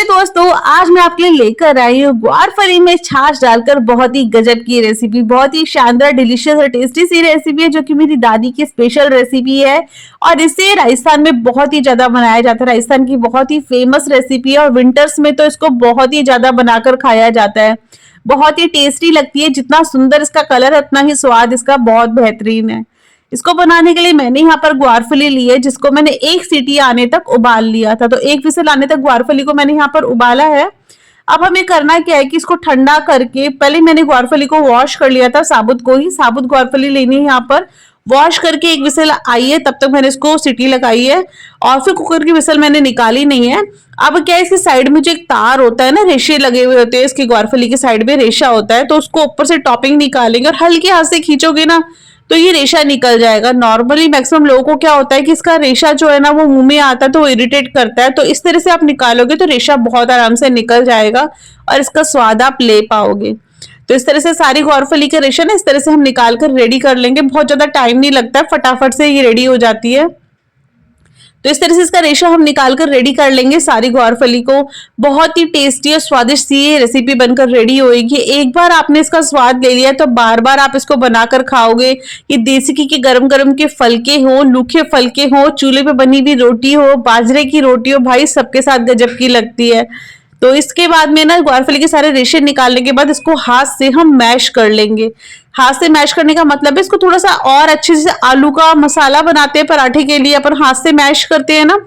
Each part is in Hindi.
हेलो दोस्तों, आज मैं आपके लिए लेकर आई हूँ ग्वारफली में छाछ डालकर बहुत ही गजब की रेसिपी। बहुत ही शानदार, डिलीशियस और टेस्टी सी रेसिपी है जो कि मेरी दादी की स्पेशल रेसिपी है और इसे राजस्थान में बहुत ही ज्यादा बनाया जाता है। राजस्थान की बहुत ही फेमस रेसिपी है और विंटर्स में तो इसको बहुत ही ज्यादा बनाकर खाया जाता है। बहुत ही टेस्टी लगती है, जितना सुंदर इसका कलर है उतना ही स्वाद इसका बहुत बेहतरीन है। इसको बनाने के लिए मैंने यहाँ पर ग्वारफली ली है, जिसको मैंने एक सीटी आने तक उबाल लिया था। तो एक विसल आने तक ग्वारफली को मैंने यहाँ पर उबाला है। अब हमें करना क्या है कि इसको ठंडा करके, पहले मैंने ग्वारफली को वॉश कर लिया था, साबुत को ही, साबुत ग्वारफली लेनी है यहाँ पर। वॉश करके एक विसल आई है, तब तक मैंने इसको सीटी लगाई है और फिर कुकर की विसल मैंने निकाली नहीं है। अब क्या है, इसके साइड में जो एक तार होता है ना, रेशे लगे हुए होते हैं, इसकी ग्वारफली के साइड में रेशा होता है, तो उसको ऊपर से टॉपिंग निकालेंगे और हल्के हाथ से खींचोगे ना तो ये रेशा निकल जाएगा। नॉर्मली मैक्सिमम लोगों को क्या होता है कि इसका रेशा जो है ना वो मुंह में आता है तो वो इरिटेट करता है, तो इस तरह से आप निकालोगे तो रेशा बहुत आराम से निकल जाएगा और इसका स्वाद आप ले पाओगे। तो इस तरह से सारी ग्वारफली के रेशा ना इस तरह से हम निकाल कर रेडी कर लेंगे। बहुत ज्यादा टाइम नहीं लगता है, फटाफट से ये रेडी हो जाती है। तो इस तरह से इसका रेशा हम निकाल कर रेडी कर लेंगे सारी ग्वारफली को। बहुत ही टेस्टी और स्वादिष्ट सी ये रेसिपी बनकर रेडी होएगी। एक बार आपने इसका स्वाद ले लिया तो बार बार आप इसको बनाकर खाओगे। ये देसी घी के गरम गरम के फलके हो, लूखे फलके हो, चूल्हे पे बनी हुई रोटी हो, बाजरे की रोटी हो, भाई सबके साथ गजब की लगती है। तो इसके बाद में ना ग्वारफली के सारे रेशे निकालने के बाद इसको हाथ से हम मैश कर लेंगे। हाथ से मैश करने का मतलब है इसको थोड़ा सा और अच्छे से, आलू का मसाला बनाते हैं पराठे के लिए अपन हाथ से मैश करते हैं ना,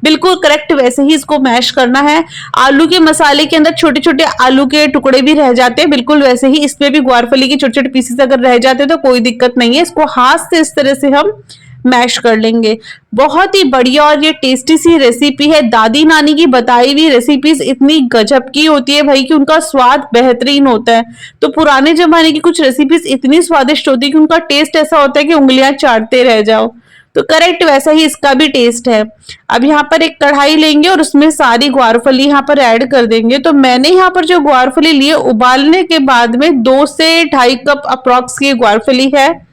बिल्कुल करेक्ट वैसे ही इसको मैश करना है। आलू के मसाले के अंदर छोटे छोटे आलू के टुकड़े भी रह जाते हैं, बिल्कुल वैसे ही इसमें भी ग्वारफली के छोटे छोटे पीसेस अगर रह जाते हैं तो कोई दिक्कत नहीं है। इसको हाथ से इस तरह से हम मैश कर लेंगे। बहुत ही बढ़िया और ये टेस्टी सी रेसिपी है। दादी नानी की बताई हुई रेसिपीज इतनी गजब की होती है भाई कि उनका स्वाद बेहतरीन होता है। तो पुराने जमाने की कुछ रेसिपीज इतनी स्वादिष्ट होती है कि उनका टेस्ट ऐसा होता है कि उंगलियां चाटते रह जाओ। तो करेक्ट वैसा ही इसका भी टेस्ट है। अब यहाँ पर एक कढ़ाई लेंगे और उसमें सारी ग्वारफली यहाँ पर ऐड कर देंगे। तो मैंने यहाँ पर जो ग्वारफली लिए उबालने के बाद में 2 से 2.5 कप अप्रॉक्स ये ग्वारफली है,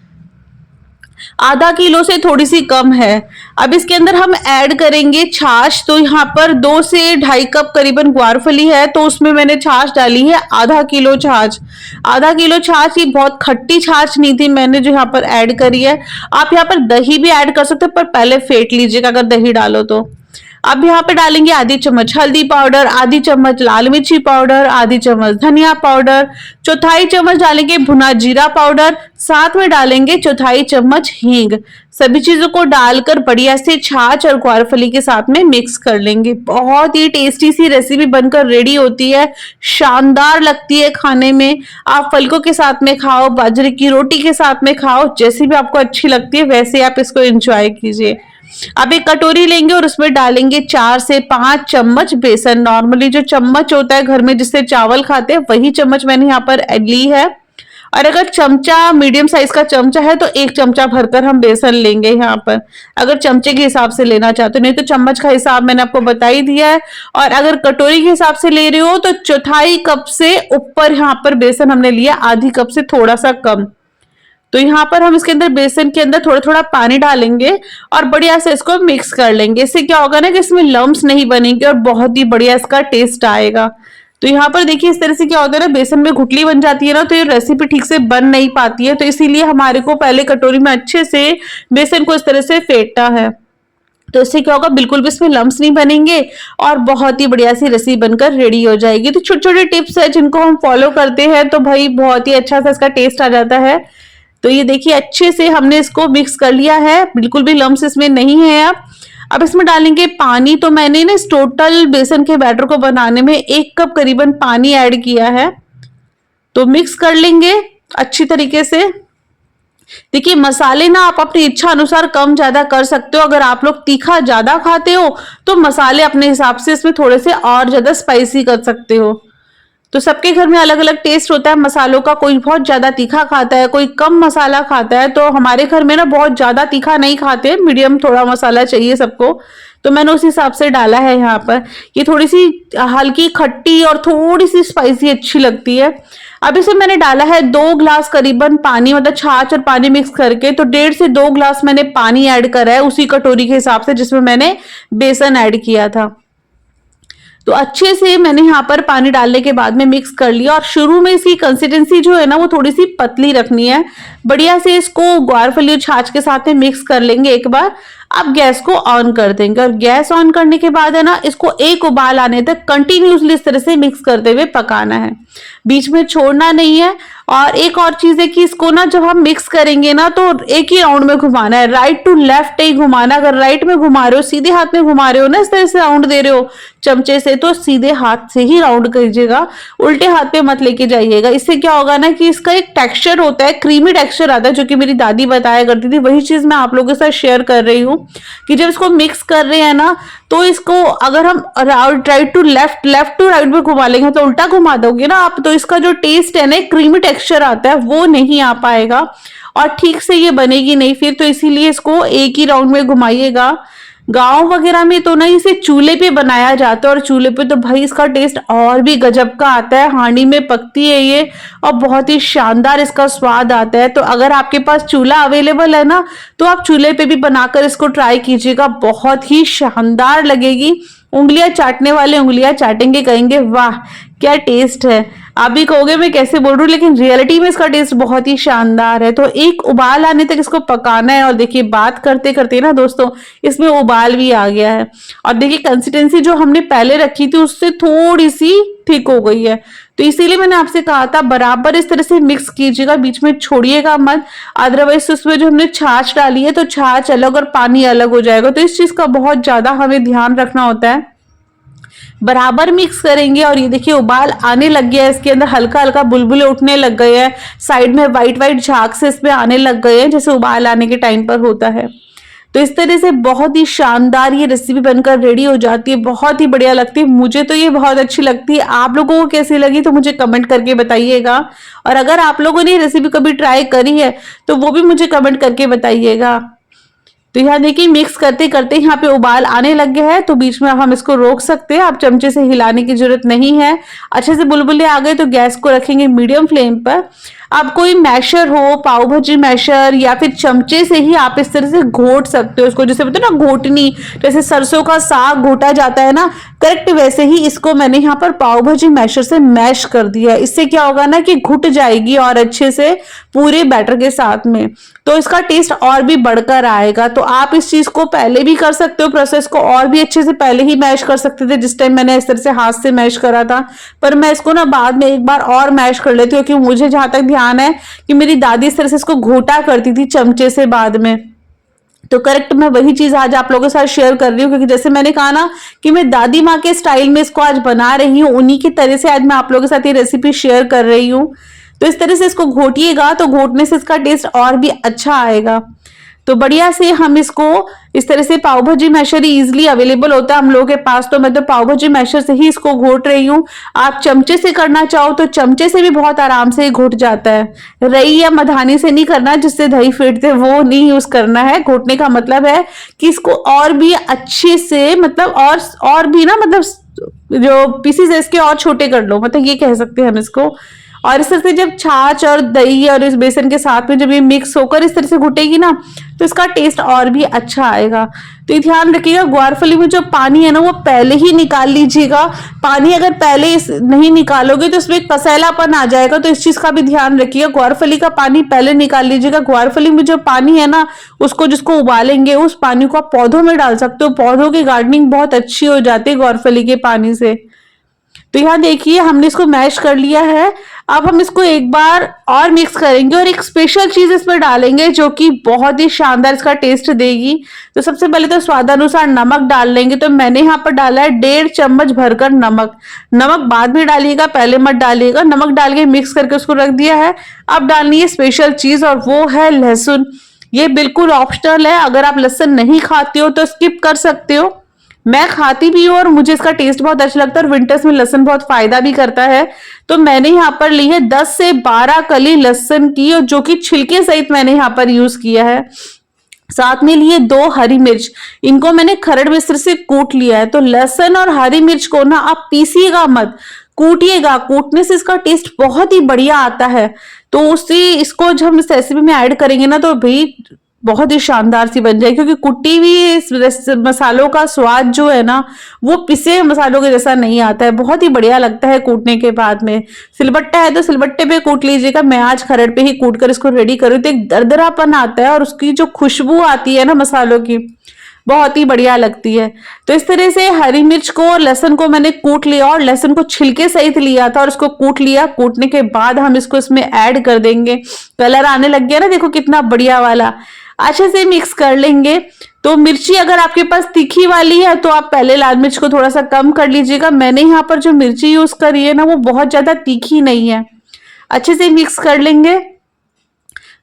आधा किलो से थोड़ी सी कम है। अब इसके अंदर हम ऐड करेंगे छाछ। तो यहाँ पर 2 से 2.5 कप करीबन ग्वारफली है, तो उसमें मैंने छाछ डाली है आधा किलो छाछ। आधा किलो छाछ, ये बहुत खट्टी छाछ नहीं थी मैंने जो यहाँ पर ऐड करी है। आप यहाँ पर दही भी ऐड कर सकते हो, पर पहले फेंट लीजिएगा अगर दही डालो तो। अब यहाँ पे डालेंगे आधी चम्मच हल्दी पाउडर, आधी चम्मच लाल मिर्ची पाउडर, आधी चम्मच धनिया पाउडर, चौथाई चम्मच डालेंगे भुना जीरा पाउडर, साथ में डालेंगे चौथाई चम्मच हींग। सभी चीजों को डालकर बढ़िया से छाछ और ग्वारफली के साथ में मिक्स कर लेंगे। बहुत ही टेस्टी सी रेसिपी बनकर रेडी होती है, शानदार लगती है खाने में। आप फलकों के साथ में खाओ, बाजरे की रोटी के साथ में खाओ, जैसी भी आपको अच्छी लगती है वैसे आप इसको एंजॉय कीजिए। अब एक कटोरी लेंगे और उसमें डालेंगे 4 से 5 चम्मच बेसन। नॉर्मली जो चम्मच होता है घर में जिससे चावल खाते हैं वही चम्मच मैंने यहाँ पर ली है। और अगर चमचा मीडियम साइज का चमचा है तो 1 चमचा भरकर हम बेसन लेंगे यहाँ पर, अगर चमचे के हिसाब से लेना चाहते हो। नहीं तो चम्मच का हिसाब मैंने आपको बता ही दिया है। और अगर कटोरी के हिसाब से ले रहे हो तो चौथाई कप से ऊपर यहाँ पर बेसन हमने लिया, आधी कप से थोड़ा सा कम। तो यहाँ पर हम इसके अंदर बेसन के अंदर थोड़ा थोड़ा पानी डालेंगे और बढ़िया से इसको मिक्स कर लेंगे। इससे क्या होगा ना कि इसमें लम्स नहीं बनेंगे और बहुत ही बढ़िया इसका टेस्ट आएगा। तो यहाँ पर देखिए इस तरह से क्या होता है ना, बेसन में गुठली बन जाती है ना, तो ये रेसिपी ठीक से बन नहीं पाती है। तो इसीलिए हमारे को पहले कटोरी में अच्छे से बेसन को इस तरह से फेंटना है। तो इससे क्या होगा, बिल्कुल भी इसमें लम्स नहीं बनेंगे और बहुत ही बढ़िया सी रेसिपी बनकर रेडी हो जाएगी। तो छोटे छोटे टिप्स है जिनको हम फॉलो करते हैं तो भाई बहुत ही अच्छा सा इसका टेस्ट आ जाता है। तो ये देखिए अच्छे से हमने इसको मिक्स कर लिया है, बिल्कुल भी लम्स इसमें नहीं है। अब इसमें डालेंगे पानी। तो मैंने ना इस टोटल बेसन के बैटर को बनाने में 1 कप करीबन पानी ऐड किया है। तो मिक्स कर लेंगे अच्छी तरीके से। देखिए मसाले ना आप अपनी इच्छा अनुसार कम ज्यादा कर सकते हो। अगर आप लोग तीखा ज्यादा खाते हो तो मसाले अपने हिसाब से इसमें थोड़े से और ज्यादा स्पाइसी कर सकते हो। तो सबके घर में अलग अलग टेस्ट होता है मसालों का, कोई बहुत ज्यादा तीखा खाता है, कोई कम मसाला खाता है। तो हमारे घर में ना बहुत ज्यादा तीखा नहीं खाते, मीडियम थोड़ा मसाला चाहिए सबको, तो मैंने उस हिसाब से डाला है यहाँ पर। ये थोड़ी सी हल्की खट्टी और थोड़ी सी स्पाइसी अच्छी लगती है। अब इसे मैंने डाला है 2 ग्लास करीबन पानी, मतलब छाछ और पानी मिक्स करके। तो 1.5 से 2 ग्लास मैंने पानी ऐड करा है उसी कटोरी के हिसाब से जिसमें मैंने बेसन ऐड किया था। तो अच्छे से मैंने यहाँ पर पानी डालने के बाद में मिक्स कर लिया और शुरू में इसकी कंसिस्टेंसी जो है ना वो थोड़ी सी पतली रखनी है। बढ़िया से इसको ग्वारफली और छाछ के साथ में मिक्स कर लेंगे एक बार। अब गैस को ऑन कर देंगे और गैस ऑन करने के बाद है ना इसको एक उबाल आने तक कंटिन्यूसली इस तरह से मिक्स करते हुए पकाना है, बीच में छोड़ना नहीं है। और एक और चीज है कि इसको ना जब हम मिक्स करेंगे ना तो एक ही राउंड में घुमाना है, राइट टू लेफ्ट ही घुमाना। अगर राइट में घुमा रहे हो, सीधे हाथ में घुमा रहे हो ना, इस तरह से राउंड दे रहे हो चमचे से, तो सीधे हाथ से ही राउंड कीजिएगा, उल्टे हाथ पे मत लेके जाइएगा। इससे क्या होगा ना कि इसका एक टेक्सचर होता है, क्रीमी टेक्सचर आता है, जो कि मेरी दादी बताया करती थी। वही चीज मैं आप लोगों के साथ शेयर कर रही हूँ कि जब इसको मिक्स कर रहे हैं ना तो इसको अगर हम right to left, left to right में घुमा लेंगे तो उल्टा घुमा दोगे ना आप, तो इसका जो टेस्ट है ना, क्रीमी टेक्सचर आता है, वो नहीं आ पाएगा और ठीक से ये बनेगी नहीं फिर। तो इसीलिए इसको एक ही राउंड में घुमाइएगा। गांव वगैरह में तो ना इसे चूल्हे पे बनाया जाता है और चूल्हे पे तो भाई इसका टेस्ट और भी गजब का आता है। हांडी में पकती है ये और बहुत ही शानदार इसका स्वाद आता है। तो अगर आपके पास चूल्हा अवेलेबल है ना तो आप चूल्हे पे भी बनाकर इसको ट्राई कीजिएगा, बहुत ही शानदार लगेगी। उंगलियां चाटने वाले उंगलियां चाटेंगे, कहेंगे वाह क्या टेस्ट है। आप भी कहोगे मैं कैसे बोल रही हूँ, लेकिन रियलिटी में इसका टेस्ट बहुत ही शानदार है। तो एक उबाल आने तक इसको पकाना है और देखिए बात करते करते ना दोस्तों इसमें उबाल भी आ गया है और देखिए कंसिस्टेंसी जो हमने पहले रखी थी उससे थोड़ी सी थिक हो गई है। तो इसीलिए मैंने आपसे कहा था बराबर इस तरह से मिक्स कीजिएगा, बीच में छोड़िएगा मत, अदरवाइज उसमें जो हमने छाछ डाली है तो छाछ अलग और पानी अलग हो जाएगा। तो इस चीज का बहुत ज्यादा हमें ध्यान रखना होता है। बराबर मिक्स करेंगे और ये देखिए उबाल आने लग गया है, इसके अंदर हल्का हल्का बुलबुले उठने लग गए हैं, साइड में व्हाइट व्हाइट झाग से इसमें आने लग गए हैं, जैसे उबाल आने के टाइम पर होता है। तो इस तरह से बहुत ही शानदार ये रेसिपी बनकर रेडी हो जाती है, बहुत ही बढ़िया लगती है। मुझे तो ये बहुत अच्छी लगती है, आप लोगों को कैसी लगी तो मुझे कमेंट करके बताइएगा। और अगर आप लोगों ने रेसिपी कभी ट्राई करी है तो वो भी मुझे कमेंट करके बताइएगा। तो यहाँ देखिए मिक्स करते करते यहाँ पे उबाल आने लग गया है, तो बीच में अब हम इसको रोक सकते हैं, आप चमचे से हिलाने की जरूरत नहीं है। अच्छे से बुलबुले आ गए तो गैस को रखेंगे मीडियम फ्लेम पर। आप कोई मैशर हो, पाव भाजी मैशर या फिर चमचे से ही आप इस तरह से घोट सकते हो उसको, जैसे बोलते हैं ना घोटनी, जैसे सरसों का साग घोटा जाता है ना, करेक्ट वैसे ही इसको मैंने यहाँ पर पाव भाजी मैशर से मैश कर दिया है। इससे क्या होगा ना कि घुट जाएगी और अच्छे से पूरे बैटर के साथ में, तो इसका टेस्ट और भी बढ़कर आएगा। तो आप इस चीज को पहले भी कर सकते हो, प्रोसेस को और भी अच्छे से पहले ही मैश कर सकते थे, जिस टाइम मैंने इस तरह से हाथ से मैश करा था, पर मैं इसको ना बाद में एक बार और मैश कर लेती हूँ, क्योंकि मुझे जहां तक ध्यान है कि मेरी दादी इस तरह से इसको घोटा करती थी चमचे से बाद में। तो करेक्ट मैं वही चीज आज आप लोगों के साथ शेयर कर रही हूँ, क्योंकि जैसे मैंने कहा ना कि मैं दादी माँ के स्टाइल में इसको आज बना रही हूँ, उन्हीं की तरह से आज मैं आप लोगों के साथ ये रेसिपी शेयर कर रही हूँ। तो इस तरह से इसको घोटिएगा तो घोटने से इसका टेस्ट और भी अच्छा आएगा। तो बढ़िया से हम इसको इस तरह से, पाव भाजी मैशर ही इजिली अवेलेबल होता है हम लोगों के पास, तो मैं तो पाव भाजी मैशर से ही इसको घोट रही हूँ। आप चमचे से करना चाहो तो चमचे से भी बहुत आराम से घुट जाता है। रई या मधानी से नहीं करना जिससे दही फेंटते, वो नहीं यूज करना है। घोटने का मतलब है कि इसको और भी अच्छे से, मतलब और भी ना, मतलब जो पीसीज है इसके और छोटे कर लो, मतलब ये कह सकते हैं हम इसको। और इस तरह से जब छाछ और दही और इस बेसन के साथ में जब ये मिक्स होकर इस तरह से घुटेगी ना तो इसका टेस्ट और भी अच्छा आएगा। तो ये ध्यान रखिएगा, ग्वारफली में जो पानी है ना वो पहले ही निकाल लीजिएगा। पानी अगर पहले नहीं निकालोगे तो इसमें कसैलापन आ जाएगा, तो इस चीज का भी ध्यान रखिएगा। ग्वारफली का पानी पहले निकाल लीजिएगा। ग्वारफली में जो पानी है ना उसको, जिसको उबालेंगे, उस पानी को आप पौधों में डाल सकते हो, पौधों की गार्डनिंग बहुत अच्छी हो जाती है ग्वारफली के पानी से। तो यहाँ देखिए हमने इसको मैश कर लिया है। अब हम इसको एक बार और मिक्स करेंगे और एक स्पेशल चीज इसमें डालेंगे जो कि बहुत ही शानदार इसका टेस्ट देगी। तो सबसे पहले तो स्वादानुसार नमक डाल लेंगे। तो मैंने यहाँ पर डाला है 1.5 चम्मच भरकर नमक। नमक बाद में डालिएगा, पहले मत डालिएगा। नमक डाल के मिक्स करके उसको रख दिया है। अब डालनी है स्पेशल चीज और वो है लहसुन। ये बिल्कुल ऑप्शनल है, अगर आप लहसुन नहीं खाते हो तो स्किप कर सकते हो। मैं खाती भी हूँ और मुझे इसका टेस्ट बहुत अच्छा लगता है और विंटर्स में लहसुन बहुत फायदा भी करता है। तो मैंने यहाँ पर ली है 10 से 12 कली लहसुन की, और जो कि छिलके सहित मैंने यहाँ पर यूज किया है। साथ में लिए 2 हरी मिर्च, इनको मैंने खरड़ मिश्र से कूट लिया है। तो लहसुन और हरी मिर्च को ना आप पीसिएगा मत, कूटिएगा। कूटने से इसका टेस्ट बहुत ही बढ़िया आता है। तो उससे इसको जब हम इस रेसिपी में ऐड करेंगे ना तो भी बहुत ही शानदार सी बन जाएगी, क्योंकि कुटी हुई इस मसालों का स्वाद जो है ना वो पिसे मसालों के जैसा नहीं आता है, बहुत ही बढ़िया लगता है कूटने के बाद में। सिलबट्टा है तो सिलबट्टे पे कूट लीजिएगा, मैं आज खरड़ पे ही कूट कर इसको रेडी करूँ तो एक दरदरापन आता है और उसकी जो खुशबू आती है ना मसालों की, बहुत ही बढ़िया लगती है। तो इस तरह से हरी मिर्च को और लहसुन को मैंने कूट लिया और लहसुन को छिलके सहित लिया था और उसको कूट लिया। कूटने के बाद हम इसको इसमें ऐड कर देंगे। कलर आने लग गया ना, देखो कितना बढ़िया वाला। अच्छे से मिक्स कर लेंगे। तो मिर्ची अगर आपके पास तीखी वाली है तो आप पहले लाल मिर्च को थोड़ा सा कम कर लीजिएगा। मैंने यहाँ पर जो मिर्ची यूज करी है ना वो बहुत ज्यादा तीखी नहीं है। अच्छे से मिक्स कर लेंगे।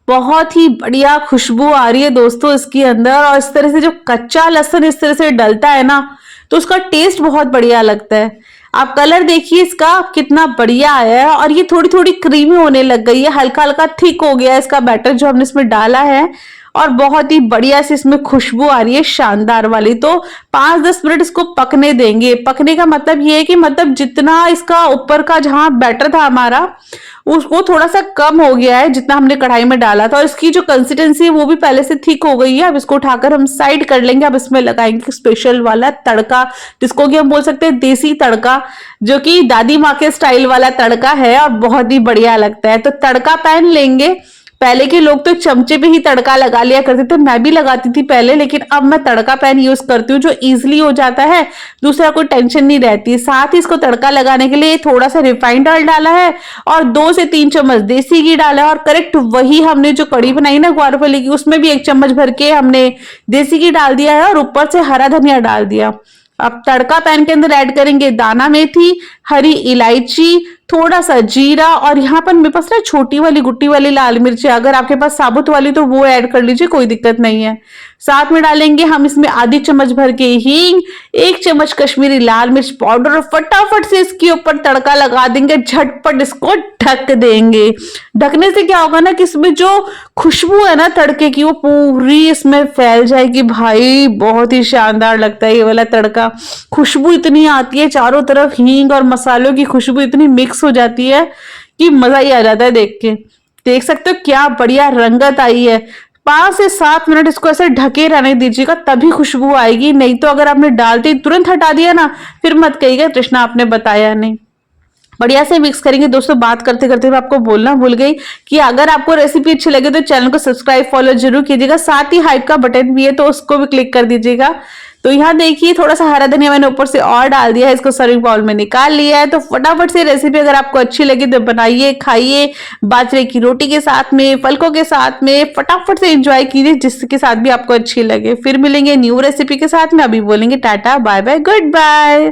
बहुत ही बढ़िया खुशबू आ रही है दोस्तों इसके अंदर, और इस तरह से जो कच्चा लहसुन इस तरह से डलता है ना तो उसका टेस्ट बहुत बढ़िया लगता है। आप कलर देखिए इसका कितना बढ़िया आया है, और ये थोड़ी थोड़ी क्रीमी होने लग गई है, हल्का हल्का थिक हो गया है इसका बैटर जो हमने इसमें डाला है, और बहुत ही बढ़िया से इसमें खुशबू आ रही है शानदार वाली। तो 5-10 मिनट इसको पकने देंगे। पकने का मतलब ये है कि मतलब जितना इसका ऊपर का जहां बैटर था हमारा उसको थोड़ा सा कम हो गया है जितना हमने कढ़ाई में डाला था, और इसकी जो कंसिस्टेंसी है वो भी पहले से थिक हो गई है। अब इसको उठाकर हम साइड कर लेंगे। अब इसमें लगाएंगे स्पेशल वाला तड़का, जिसको कि हम बोल सकते हैं देसी तड़का, जो कि दादी माँ के स्टाइल वाला तड़का है और बहुत ही बढ़िया लगता है। तो तड़का पैन लेंगे। पहले के लोग तो चमचे पे ही तड़का लगा लिया करते थे, मैं भी लगाती थी पहले, लेकिन अब मैं तड़का पैन यूज करती हूँ जो इजीली हो जाता है, दूसरा कोई टेंशन नहीं रहती। साथ ही इसको तड़का लगाने के लिए थोड़ा सा रिफाइंड ऑयल डाला है और 2 से 3 चम्मच देसी घी डाला है, और करेक्ट वही हमने जो कड़ी बनाई ना ग्वारफली की उसमें भी 1 चम्मच भर के हमने देसी घी डाल दिया है और ऊपर से हरा धनिया डाल दिया। अब तड़का पैन के अंदर ऐड करेंगे दाना मेथी, हरी इलायची, थोड़ा सा जीरा, और यहाँ पर मेरे पास ना छोटी वाली गुट्टी वाली लाल मिर्च है, अगर आपके पास साबुत वाली तो वो ऐड कर लीजिए, कोई दिक्कत नहीं है। साथ में डालेंगे हम इसमें आधी चम्मच भर के हींग, 1 चम्मच कश्मीरी लाल मिर्च पाउडर, और फटाफट से इसके ऊपर तड़का लगा देंगे। झटपट इसको ढक देंगे। ढकने से क्या होगा ना कि इसमें जो खुशबू है ना तड़के की वो पूरी इसमें फैल जाएगी। भाई बहुत ही शानदार लगता है ये वाला तड़का। खुशबू इतनी आती है चारों तरफ, हींग और मसालों की खुशबू इतनी मिक्स हो जाती है कि मजा ही आ जाता है देख के। देख सकते हो क्या बढ़िया रंगत आई है। 5 से 7 मिनट इसको ऐसे ढके रहने दीजिएगा, तभी खुशबू आएगी। नहीं तो अगर आपने डालते ही तुरंत हटा दिया ना फिर मत कहिएगा कृष्णा आपने बताया नहीं। बढ़िया से मिक्स करेंगे। दोस्तों बात करते करते मैं आपको बोलना भूल गई कि अगर आपको रेसिपी अच्छी लगे तो चैनल को सब्सक्राइब फॉलो जरूर कीजिएगा। साथ ही हाइप का बटन भी है तो उसको भी क्लिक कर दीजिएगा। तो यहाँ देखिए थोड़ा सा हरा धनिया मैंने ऊपर से और डाल दिया है, इसको सर्विंग बाउल में निकाल लिया है। तो फटाफट से रेसिपी अगर आपको अच्छी लगी तो बनाइए, खाइए, बाजरे की रोटी के साथ में, फलकों के साथ में, फटाफट से एंजॉय कीजिए जिसके साथ भी आपको अच्छी लगे। फिर मिलेंगे न्यू रेसिपी के साथ में। अभी बोलेंगे tata bye bye good bye.